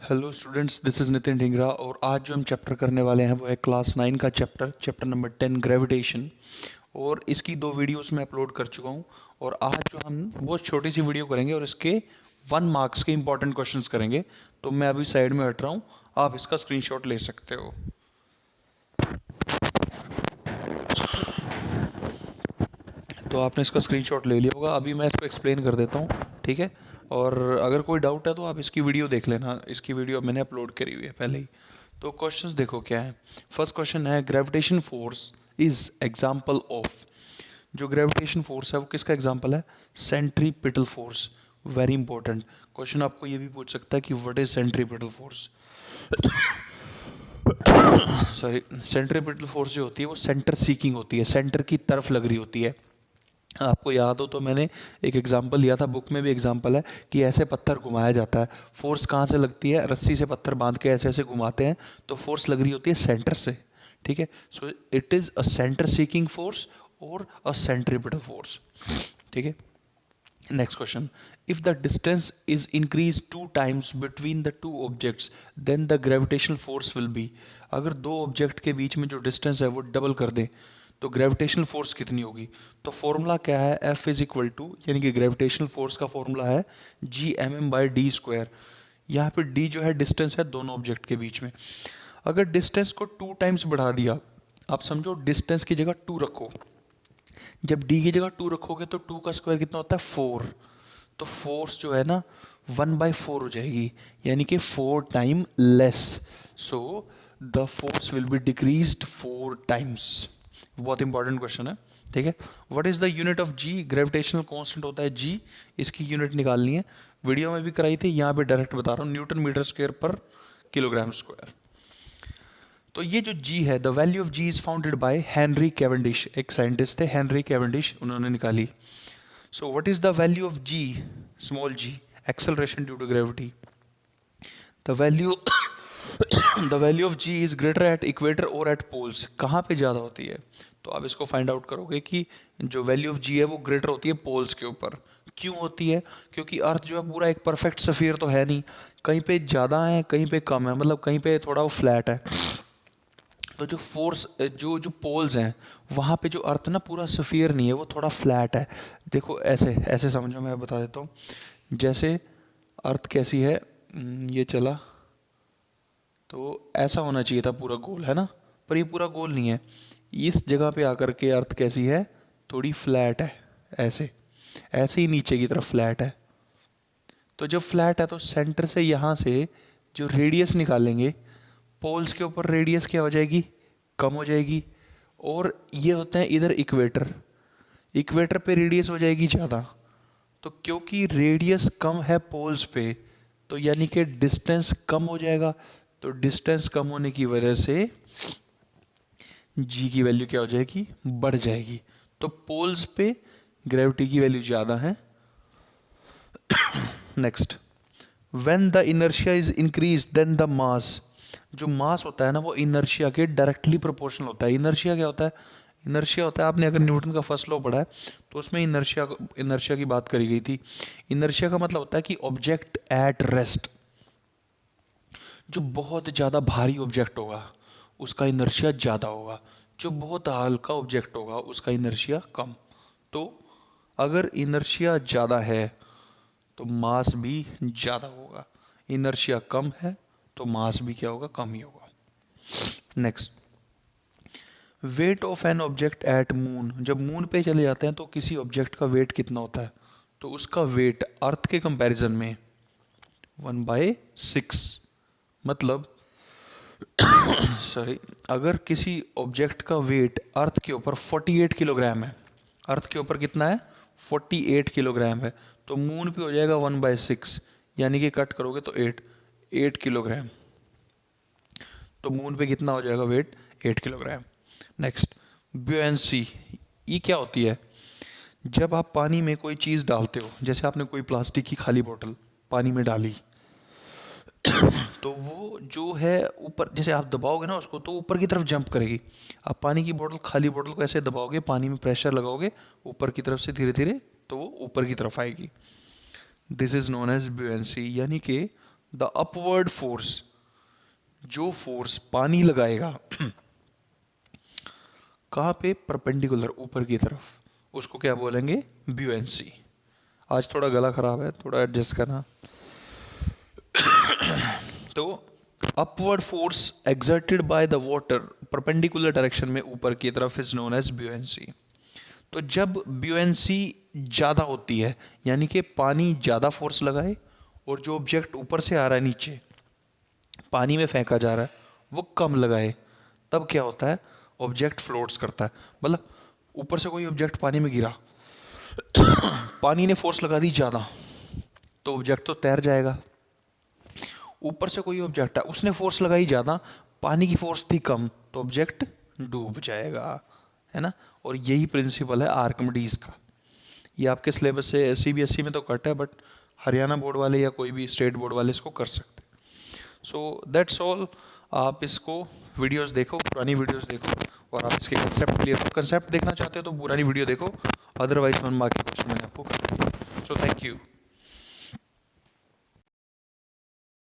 Hello students, this is Nitin Dhingra. और आज जो हम चैप्टर करने वाले हैं वो है क्लास 9 का चैप्टर नंबर 10 ग्रेविटेशन। और इसकी 2 वीडियोस मैं अपलोड कर चुका हूँ। और आज जो हम बहुत छोटी सी वीडियो करेंगे और इसके 1 मार्क्स के इंपॉर्टेंट क्वेश्चंस करेंगे। तो मैं अभी साइड में हट रहा हूँ, आप इसका स्क्रीनशॉट ले सकते हो। तो आपने इसका स्क्रीनशॉट ले लिया होगा। अभी मैं इसको एक्सप्लेन कर देता हूँ, ठीक है। और अगर कोई डाउट है तो आप इसकी वीडियो देख लेना, इसकी वीडियो मैंने अपलोड करी हुई है पहले ही। तो क्वेश्चंस देखो क्या है। फर्स्ट क्वेश्चन है, gravitation force is example of. जो ग्रेविटेशन फोर्स है वो किसका एग्जाम्पल है? Centripetal force. Very important question आपको ये भी पूछ सकता है कि what is centripetal force. Sorry, centripetal force जो होती है वो सेंटर सीकिंग होती है, सेंटर की तरफ लग रही होती है। आपको याद हो तो मैंने एक एग्जांपल लिया था, बुक में भी एग्जांपल है कि ऐसे पत्थर घुमाया जाता है। फोर्स कहाँ से लगती है? रस्सी से पत्थर बांध के ऐसे ऐसे घुमाते हैं तो फोर्स लग रही होती है सेंटर से, ठीक है। So it is a centre seeking force और अ सेंट्रीपिटल फोर्स, ठीक है। Next question, if the distance is increase 2 times between the 2 objects then the gravitational force will be. अगर 2 ऑब्जेक्ट के बीच में जो डिस्टेंस है वो डबल कर दें तो ग्रेविटेशनल फोर्स कितनी होगी? तो फॉर्मूला क्या है? F इज इक्वल टू, यानी कि ग्रेविटेशनल फोर्स का फॉर्मूला है Gmm/d²। यहाँ पे d जो है डिस्टेंस है दोनों ऑब्जेक्ट के बीच में। अगर डिस्टेंस को 2 टाइम्स बढ़ा दिया, आप समझो डिस्टेंस की जगह 2 रखो, जब d की जगह 2 रखोगे तो 2 का स्क्वायर कितना होता है? 4। तो फोर्स जो है ना 1/4 हो जाएगी, यानी कि 4 time less. So the force will be decreased 4 times. बहुत इंपॉर्टेंट क्वेश्चन है, ठीक है। What is the unit of G? Gravitational constant होता है जी, इसकी यूनिट निकालनी है। वीडियो में भी कराई थी, यहाँ पे डायरेक्ट बता रहा हूँ, न्यूटन मीटर स्क्वायर पर किलोग्राम स्क्वायर। तो ये जो जी है, the value of G is founded by Henry Cavendish. एक साइंटिस्ट थे हेनरी कैवेंडिश, उन्होंने निकाली। So what is the value of g, small g, acceleration due to gravity? The value the value of g is greater at equator or at poles. कहाँ पे ज़्यादा होती है? तो आप इसको फाइंड आउट करोगे कि जो वैल्यू ऑफ g है वो ग्रेटर होती है पोल्स के ऊपर। क्यों होती है? क्योंकि अर्थ जो है पूरा एक परफेक्ट सफीयर तो है नहीं, कहीं पे ज़्यादा है कहीं पे कम है, मतलब कहीं पे थोड़ा वो फ्लैट है। तो जो फोर्स जो जो पोल्स हैं वहाँ पे जो अर्थ ना पूरा सफियर नहीं है, वो थोड़ा फ्लैट है। देखो ऐसे ऐसे समझो, मैं बता देता हूँ। जैसे अर्थ कैसी है, ये चला तो ऐसा होना चाहिए था पूरा गोल, है ना, पर ये पूरा गोल नहीं है। इस जगह पे आकर के अर्थ कैसी है? थोड़ी फ्लैट है, ऐसे ऐसे ही नीचे की तरफ फ्लैट है। तो जब फ्लैट है तो सेंटर से यहाँ से जो रेडियस निकालेंगे, पोल्स के ऊपर रेडियस क्या हो जाएगी? कम हो जाएगी। और ये होते हैं इधर इक्वेटर, इक्वेटर पे रेडियस हो जाएगी ज़्यादा। तो क्योंकि रेडियस कम है पोल्स पे, तो यानी कि डिस्टेंस कम हो जाएगा। तो डिस्टेंस कम होने की वजह से जी की वैल्यू क्या हो जाएगी? बढ़ जाएगी। तो पोल्स पे ग्रेविटी की वैल्यू ज़्यादा है। Next, when the inertia is increase then the mass. जो मास होता है ना वो इनर्शिया के डायरेक्टली प्रोपोर्शनल होता है। इनर्शिया क्या होता है? इनर्शिया होता है, आपने अगर न्यूटन का फर्स्ट लॉ पढ़ा है तो उसमें इनर्शिया की बात करी गई थी। इनर्शिया का मतलब होता है कि ऑब्जेक्ट एट रेस्ट, जो बहुत ज़्यादा भारी ऑब्जेक्ट होगा उसका इनर्शिया ज़्यादा होगा, जो बहुत हल्का ऑब्जेक्ट होगा उसका इनर्शिया कम। तो अगर इनर्शिया ज़्यादा है तो मास भी ज़्यादा होगा, इनर्शिया कम है तो मास भी क्या होगा? कम ही होगा। Next, weight of an object at moon. जब मून पे चले जाते हैं तो किसी ऑब्जेक्ट का वेट कितना होता है? तो उसका वेट अर्थ के कंपैरिजन में 1/6। मतलब सॉरी, अगर किसी ऑब्जेक्ट का वेट अर्थ के ऊपर 48 किलोग्राम है, अर्थ के ऊपर कितना है? 48 किलोग्राम है, तो मून पे हो जाएगा 1/6, यानी कि कट करोगे तो 8 किलोग्राम। तो मून पे कितना हो जाएगा वेट? 8 किलोग्राम। नेक्स्ट, ब्यूएंसी। ये क्या होती है? जब आप पानी में कोई चीज़ डालते हो, जैसे आपने कोई प्लास्टिक की खाली बोतल पानी में डाली, तो वो जो है ऊपर, जैसे आप दबाओगे ना उसको तो ऊपर की तरफ जंप करेगी। आप पानी की बोतल, खाली बोतल को ऐसे दबाओगे, पानी में प्रेशर लगाओगे ऊपर की तरफ से धीरे धीरे, तो वो ऊपर की तरफ आएगी। दिस इज नोन एज ब्यूएंसी, यानी कि द अपवर्ड फोर्स, जो फोर्स पानी लगाएगा कहाँ पे, परपेंडिकुलर, ऊपर की तरफ, उसको क्या बोलेंगे, ब्यूएंसी। आज थोड़ा गला खराब है, थोड़ा एडजस्ट करना। तो upward force exerted by the water perpendicular direction में ऊपर की तरफ इज नोन एज ब्यूएंसी। तो जब ब्यूएंसी ज़्यादा होती है, यानी कि पानी ज़्यादा फोर्स लगाए और जो ऑब्जेक्ट ऊपर से आ रहा है नीचे पानी में फेंका जा रहा है वो कम लगाए, तब क्या होता है, ऑब्जेक्ट फ्लोट्स करता है। मतलब ऊपर से कोई ऑब्जेक्ट पानी में गिरा, पानी ने फोर्स लगा दी ज़्यादा, तो ऑब्जेक्ट तो तैर जाएगा। ऊपर से कोई ऑब्जेक्ट है, उसने फोर्स लगाई ज़्यादा, पानी की फोर्स थी कम, तो ऑब्जेक्ट डूब जाएगा, है ना। और यही प्रिंसिपल है आर्किमिडीज का। ये आपके सिलेबस से सीबीएसई में तो कट है, बट हरियाणा बोर्ड वाले या कोई भी स्टेट बोर्ड वाले इसको कर सकते हैं। So that's all. आप इसको वीडियोस देखो, पुरानी वीडियोस देखो, और आप इसके कंसेप्ट क्लियर हो। कंसेप्ट देखना चाहते हो तो पुरानी वीडियो देखो, अदरवाइज 1 मार्क के क्वेश्चन मैंने आपको कर दिया। So thank you.